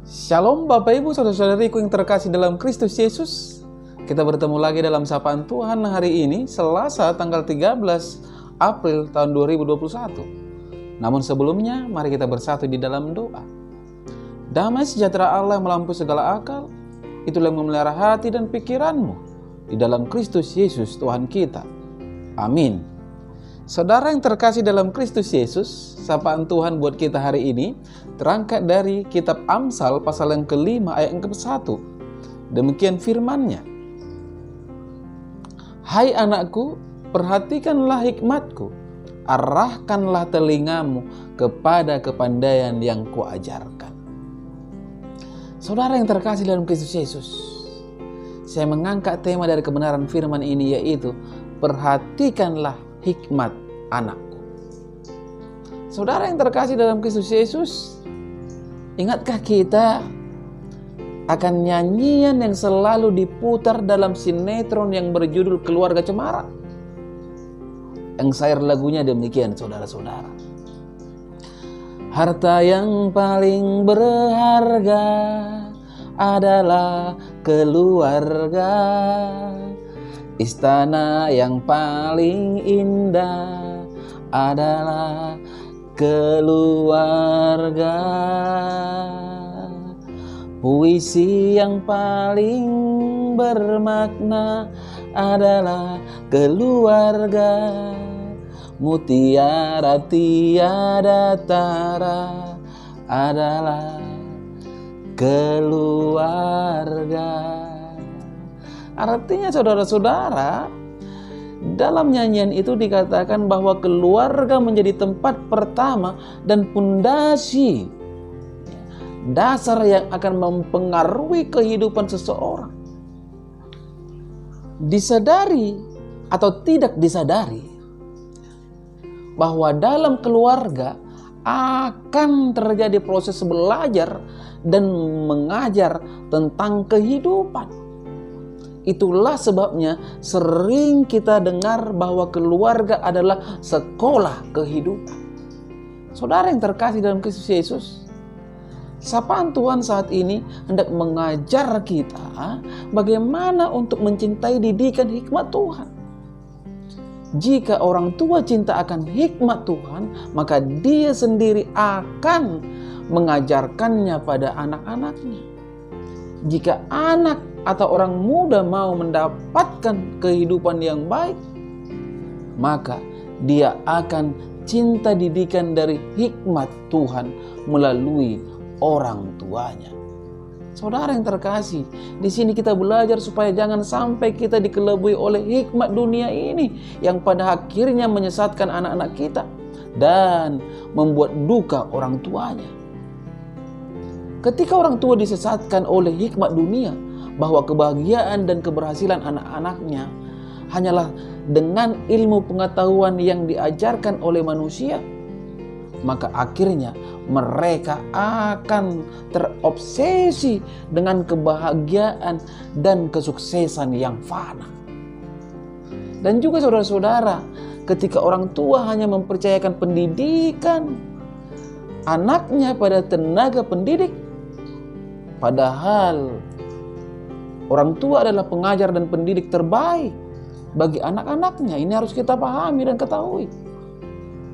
Shalom Bapak Ibu Saudara-saudariku yang terkasih dalam Kristus Yesus. Kita bertemu lagi dalam sapaan Tuhan hari ini, Selasa tanggal 13 April tahun 2021. Namun sebelumnya, mari kita bersatu di dalam doa. Damai sejahtera Allah melampaui segala akal, itulah yang memelihara hati dan pikiranmu di dalam Kristus Yesus Tuhan kita. Amin. Saudara yang terkasih dalam Kristus Yesus, sapaan Tuhan buat kita hari ini terangkat dari kitab Amsal pasal yang ke-5 ayat yang ke-1. Demikian firman-Nya. Hai anakku, perhatikanlah hikmatku, arahkanlah telingamu kepada kepandaian yang kuajarkan. Saudara yang terkasih dalam Kristus Yesus, saya mengangkat tema dari kebenaran firman ini, yaitu perhatikanlah hikmat anakku. Saudara yang terkasih dalam Kristus Yesus, ingatkah kita akan nyanyian yang selalu diputar dalam sinetron yang berjudul Keluarga Cemara? Yang sair lagunya demikian, saudara-saudara. Harta yang paling berharga adalah keluarga. Istana yang paling indah adalah keluarga. Puisi yang paling bermakna adalah keluarga. Mutiara tiada tara adalah keluarga. Artinya saudara-saudara, dalam nyanyian itu dikatakan bahwa keluarga menjadi tempat pertama dan pondasi dasar yang akan mempengaruhi kehidupan seseorang. Disadari atau tidak disadari bahwa dalam keluarga akan terjadi proses belajar dan mengajar tentang kehidupan. Itulah sebabnya sering kita dengar bahwa keluarga adalah sekolah kehidupan. Saudara yang terkasih dalam Kristus Yesus, sapaan Tuhan saat ini hendak mengajar kita bagaimana untuk mencintai didikan hikmat Tuhan. Jika orang tua cinta akan hikmat Tuhan, maka dia sendiri akan mengajarkannya pada anak-anaknya. Jika anak atau orang muda mau mendapatkan kehidupan yang baik, maka dia akan cinta didikan dari hikmat Tuhan melalui orang tuanya. Saudara yang terkasih, di sini kita belajar supaya jangan sampai kita dikelabui oleh hikmat dunia ini yang pada akhirnya menyesatkan anak-anak kita dan membuat duka orang tuanya. Ketika orang tua disesatkan oleh hikmat dunia bahwa kebahagiaan dan keberhasilan anak-anaknya hanyalah dengan ilmu pengetahuan yang diajarkan oleh manusia, maka akhirnya mereka akan terobsesi dengan kebahagiaan dan kesuksesan yang fana. Dan juga saudara-saudara, ketika orang tua hanya mempercayakan pendidikan anaknya pada tenaga pendidik, padahal orang tua adalah pengajar dan pendidik terbaik bagi anak-anaknya. Ini harus kita pahami dan ketahui.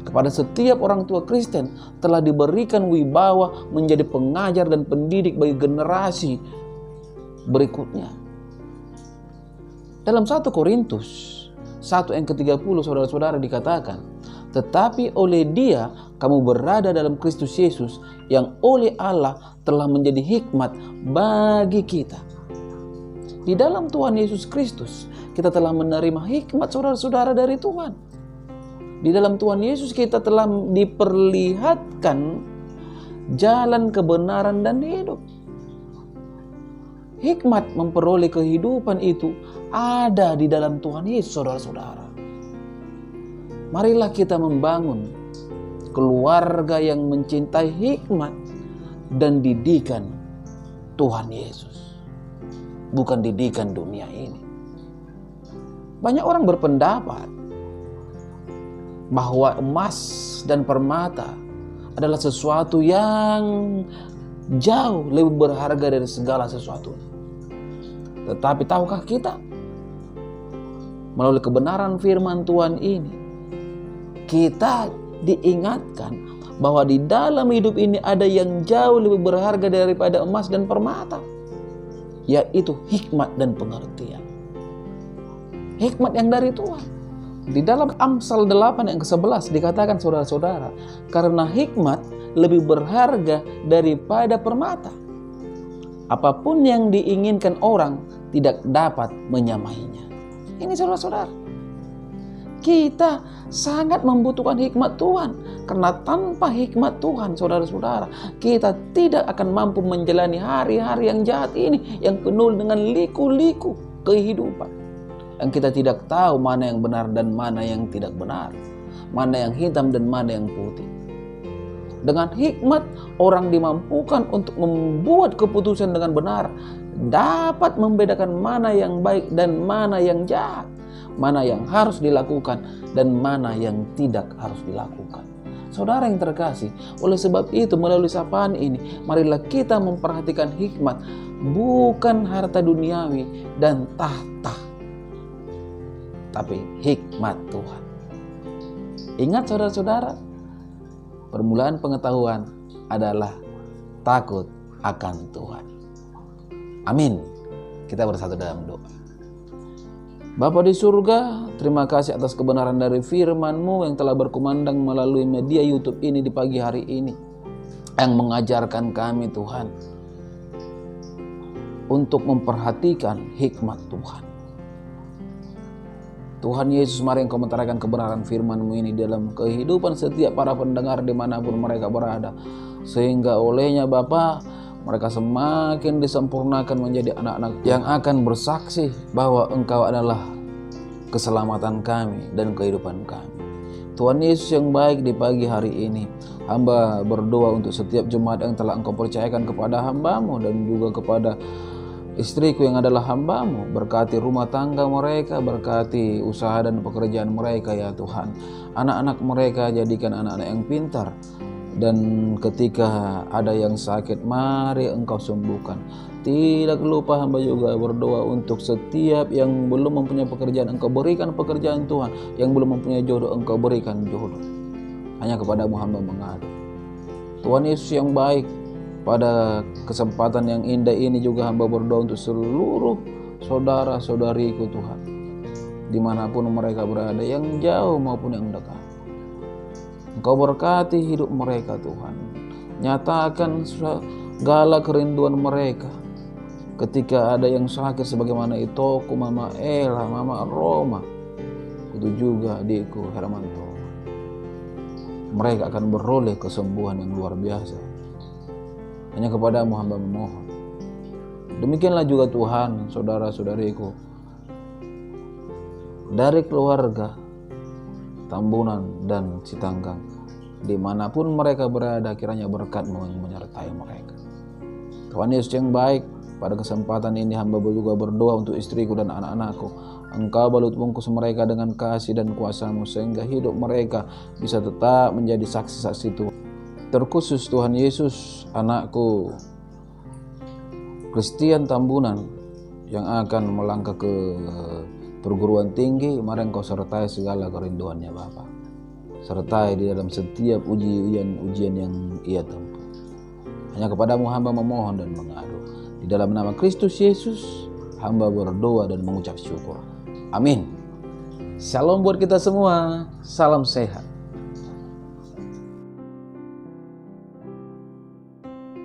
Kepada setiap orang tua Kristen telah diberikan wibawa menjadi pengajar dan pendidik bagi generasi berikutnya. Dalam 1 Korintus 1 ayat ke-30, saudara-saudara, dikatakan, tetapi oleh Dia kamu berada dalam Kristus Yesus, yang oleh Allah telah menjadi hikmat bagi kita. Di dalam Tuhan Yesus Kristus kita telah menerima hikmat, saudara-saudara, dari Tuhan. Di dalam Tuhan Yesus kita telah diperlihatkan jalan kebenaran dan hidup. Hikmat memperoleh kehidupan itu ada di dalam Tuhan Yesus, saudara-saudara. Marilah kita membangun keluarga yang mencintai hikmat dan didikan Tuhan Yesus, bukan didikan dunia ini. Banyak orang berpendapat bahwa emas dan permata adalah sesuatu yang jauh lebih berharga dari segala sesuatu. Tetapi tahukah kita, melalui kebenaran firman Tuhan ini, kita diingatkan bahwa di dalam hidup ini ada yang jauh lebih berharga daripada emas dan permata, yaitu hikmat dan pengertian. Hikmat yang dari Tuhan. Di dalam Amsal 8 yang ke-11 dikatakan, saudara-saudara, karena hikmat lebih berharga daripada permata. Apapun yang diinginkan orang tidak dapat menyamainya. Ini saudara-saudara, kita sangat membutuhkan hikmat Tuhan. Karena tanpa hikmat Tuhan, saudara-saudara, kita tidak akan mampu menjalani hari-hari yang jahat ini, yang penuh dengan liku-liku kehidupan. Yang kita tidak tahu mana yang benar dan mana yang tidak benar, mana yang hitam dan mana yang putih. Dengan hikmat, orang dimampukan untuk membuat keputusan dengan benar, dapat membedakan mana yang baik dan mana yang jahat, mana yang harus dilakukan dan mana yang tidak harus dilakukan. Saudara yang terkasih, oleh sebab itu melalui sapaan ini, marilah kita memperhatikan hikmat, bukan harta duniawi dan tahta, tapi hikmat Tuhan. Ingat saudara-saudara, permulaan pengetahuan adalah takut akan Tuhan. Amin. Kita bersatu dalam doa. Bapa di surga, terima kasih atas kebenaran dari firman-Mu yang telah berkumandang melalui media YouTube ini di pagi hari ini, yang mengajarkan kami Tuhan untuk memperhatikan hikmat Tuhan. Tuhan Yesus, mari Engkau menerangkan kebenaran firman-Mu ini dalam kehidupan setiap para pendengar dimanapun mereka berada, sehingga olehnya Bapa, mereka semakin disempurnakan menjadi anak-anak yang akan bersaksi bahwa Engkau adalah keselamatan kami dan kehidupan kami. Tuhan Yesus yang baik, di pagi hari ini hamba berdoa untuk setiap jemaat yang telah Engkau percayakan kepada hamba-Mu dan juga kepada istriku yang adalah hamba-Mu. Berkati rumah tangga mereka, berkati usaha dan pekerjaan mereka ya Tuhan. Anak-anak mereka jadikan anak-anak yang pintar, dan ketika ada yang sakit, mari Engkau sembuhkan. Tidak lupa hamba juga berdoa untuk setiap yang belum mempunyai pekerjaan, Engkau berikan pekerjaan Tuhan. Yang belum mempunyai jodoh, Engkau berikan jodoh. Hanya kepadamu hamba mengadu. Tuhan Yesus yang baik, pada kesempatan yang indah ini juga hamba berdoa untuk seluruh saudara-saudariku Tuhan, dimanapun mereka berada, yang jauh maupun yang dekat. Engkau berkati hidup mereka Tuhan. Nyatakan segala kerinduan mereka. Ketika ada yang sakit sebagaimana Itoku, Mama Ella, Mama Roma, itu juga adikku Hermanto, mereka akan beroleh kesembuhan yang luar biasa. Hanya kepadamu hamba memohon. Demikianlah juga Tuhan, saudara-saudariku dari keluarga Tambunan dan Sitanggang, dimanapun mereka berada, kiranya berkat-Mu yang menyertai mereka. Tuhan Yesus yang baik, pada kesempatan ini hamba juga berdoa untuk istriku dan anak-anakku. Engkau balut bungkus mereka dengan kasih dan kuasa-Mu, sehingga hidup mereka bisa tetap menjadi saksi-saksi Tuhan. Terkhusus Tuhan Yesus, anakku Christian Tambunan yang akan melangkah ke perguruan tinggi, mari Engkau sertai segala kerinduannya Bapa. Sertai di dalam setiap ujian yang ia tempuh. Hanya kepadamu hamba memohon dan mengadu. Di dalam nama Kristus Yesus, hamba berdoa dan mengucap syukur. Amin. Shalom buat kita semua. Salam sehat.